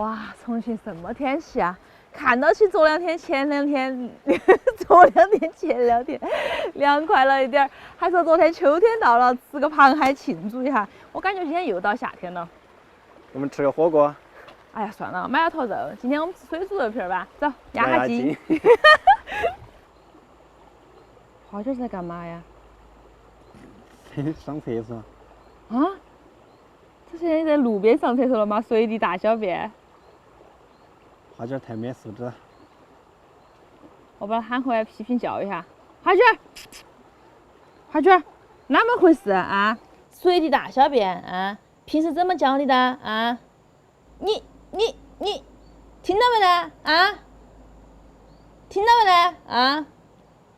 哇，重庆什么天气啊？看到起昨2天、前2天，昨2天、前2天凉快了一点儿，还说昨天秋天到了，吃个螃蟹庆祝一下。我感觉今天又到夏天了。我们吃个火锅。哎呀，算了，买了坨肉。今天我们吃水煮肉片吧，走，压下惊。花卷在干嘛呀？上厕所。啊？这现在在路边上厕所了吗？随地大小便。花卷太没素质了。我把他喊回来批评教育一下。花卷，花卷，哪么回事啊？随地大小便啊？平时怎么教你的啊？你听到没得啊？听到没得啊？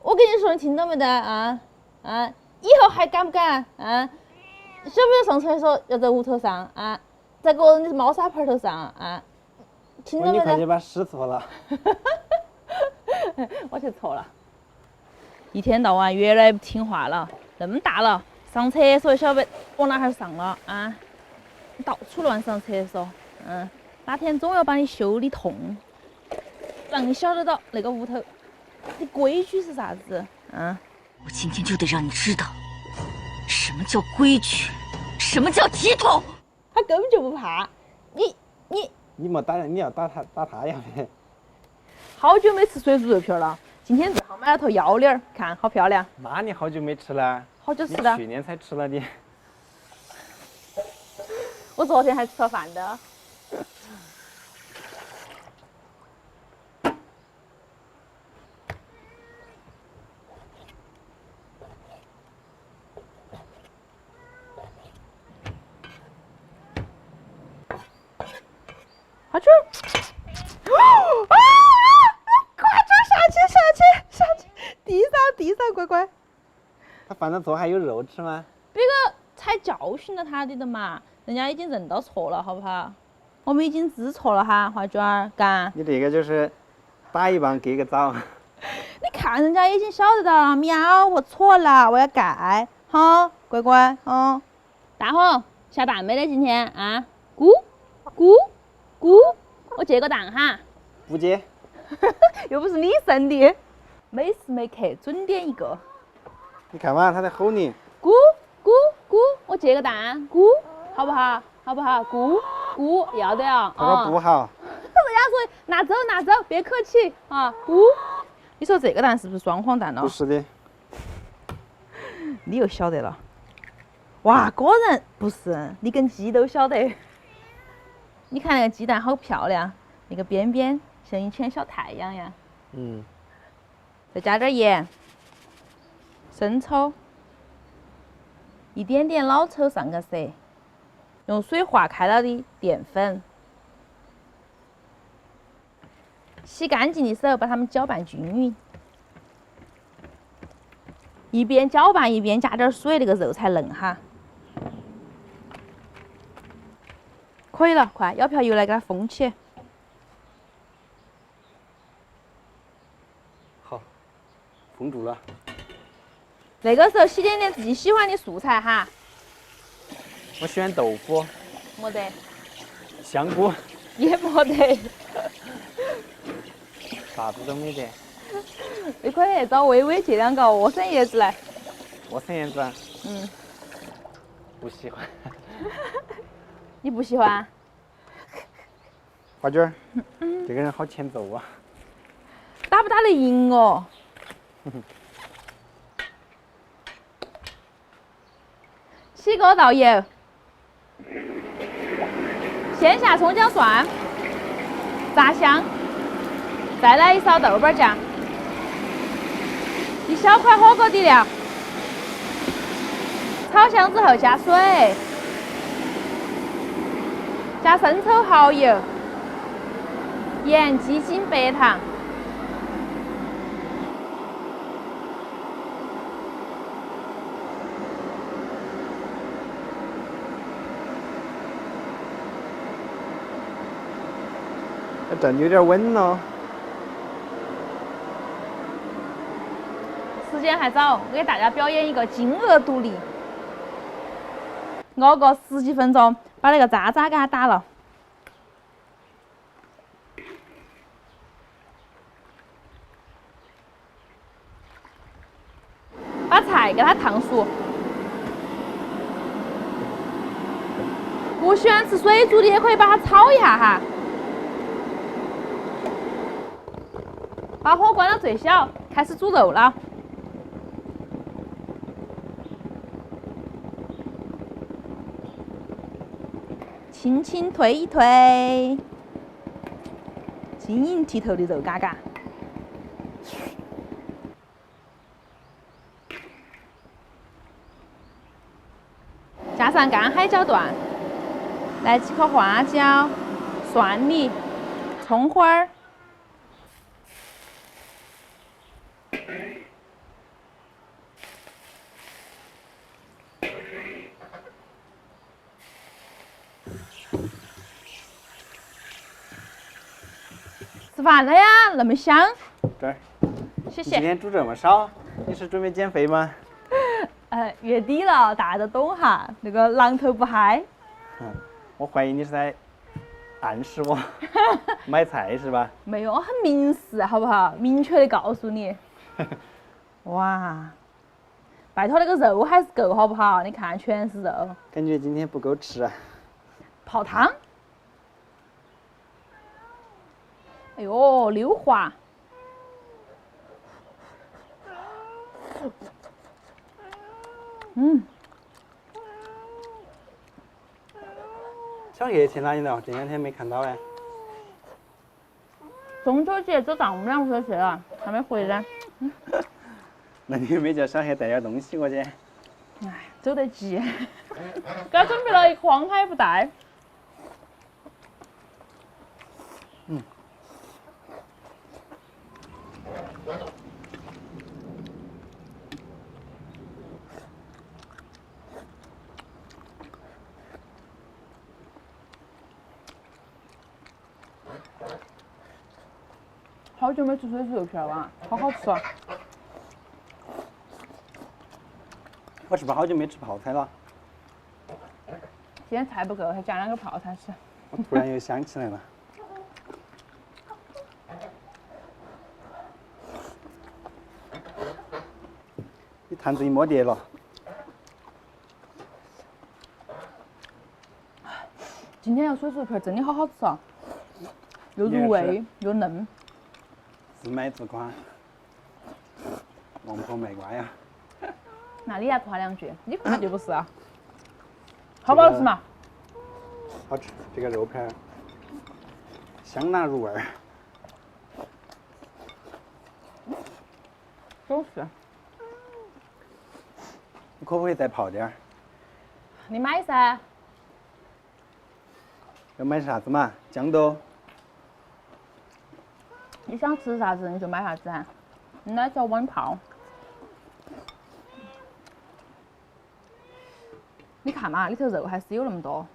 我跟你说，你听到没得啊？以后还敢不敢啊？晓不晓得上厕所要在屋头上啊？在个人的猫砂盆头上啊？听到没得？你快去把屎搓了。我去错了。一天到晚越来越不听话了，那么大了，上厕所晓得往哪儿上了啊？到处乱上厕所，哪天总要把你修理痛，让你晓得到那个屋头的规矩是啥子，我今天就得让你知道，什么叫规矩，什么叫体统。他根本就不怕你莫打人，你要打他呀！好久没吃水煮肉片了，今天正好买了头腰脸儿，看好漂亮。那你好久没吃了？好久吃的？去年才吃了的。我昨天还吃了饭的。花卷，快点下去，地上，乖乖。他犯了错还有肉吃吗？别个才教训了他的嘛，人家已经认到错了，好不好？我们已经知错了哈，花卷儿，干。你这个就是打一棒给个枣。你看人家已经晓得到了，喵，我错了，我要改，哈，乖乖，大伙下蛋没得今天啊？咕，我接个蛋哈。不接。又不是你生的，每时每刻准点一个。你看嘛，他在吼你。咕，我接个蛋，咕，好不好？咕，要的呀。他说不好。人家说拿走，别客气啊，咕。你说这个蛋是不是双黄蛋呢？不是的。你又晓得了。哇，果然不是，你跟鸡都晓得。你看那个鸡蛋好漂亮，那个边边像一圈小太阳呀。再加点盐、生抽，一点点老抽上个色，用水化开了的淀粉，洗干净的手把它们搅拌均匀。一边搅拌一边加点水，那个肉才嫩哈。可以了，快舀瓢油来给它封起。好，封住了。那个时候洗点点自己喜欢的素菜哈。我喜欢豆腐。没得。香菇。也没得。啥子都没得。你可以找微微借2个莴笋叶子来。莴笋叶子？不喜欢。你不喜欢？花卷儿，这个人好欠揍啊！打不打得赢哦？起锅倒油，先下葱姜蒜，炸香，再来一勺豆瓣酱，一小块火锅底料，炒香之后加水，加生抽、蚝油、盐、鸡精、白糖。这有点稳了。时间还早，我给大家表演一个金鹅独立，熬个10几分钟，把那个渣渣给它打了。把菜给它烫熟。不喜欢吃水煮的也可以把它炒一下哈。把火关到最小，开始煮肉了。轻轻推一推，晶莹剔透的肉嘎嘎。加上干海椒段，来几颗花椒、蒜泥、葱花儿。吃饭了呀，那么香，这儿，谢谢。你今天煮这么少，你是准备减肥吗？月底了，大家都懂哈，那个榔头不嗨。我怀疑你是在暗示我买菜是吧？没有，我很明示，好不好？明确的告诉你。哇，拜托那个肉还是够，好不好？你看，全是肉。感觉今天不够吃啊。泡汤。哎呦，溜滑。小叶去哪里了？这两天没看到哎。中秋节走丈母娘回去了，还没回来。那你没叫小叶带点东西过去？哎，走得急，给他准备了一筐，他也不带。好久没吃水煮肉片了哇，好好吃啊！我是不是好久没吃泡菜了？今天菜不够，还加2个泡菜吃。我突然又想起来了。你坛子一摸碟了。今天的水煮肉片真的好好吃啊，又入味又嫩。自卖自夸，王婆卖瓜呀！那你来夸2句，你夸就不是啊。好不好吃嘛？好吃，这个肉片香辣入味儿。都是。你可不可以再泡点儿？你买噻。要买啥子嘛？豇豆。你想吃啥子你就买啥子啊，你来叫我帮你泡。你看嘛，里头肉还是有那么多。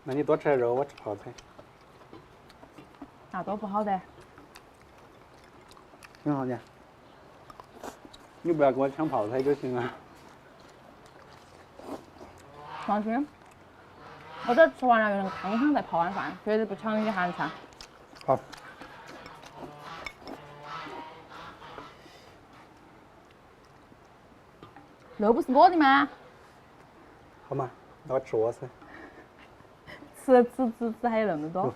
那你多吃点肉，我吃泡菜。那多不好的。挺好的。你不要跟我抢泡菜就行了。放心，我这吃完了用那个汤汤再泡碗饭，绝对不抢你的韩餐。好。肉不是我的吗？好嘛，那我吃我噻。吃，还有那么多。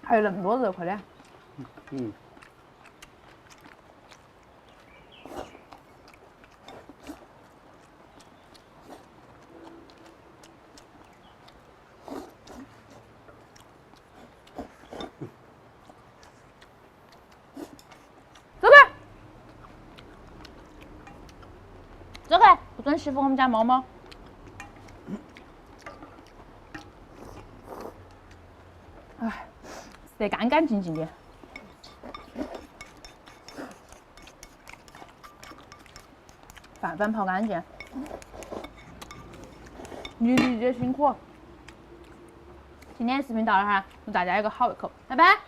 还有那么多肉，快点！走开！走开！不准欺负我们家猫猫！哎，吃得干干净净的。饭泡干净。你理解辛苦。今天视频到这哈，祝大家有个好胃口，拜拜。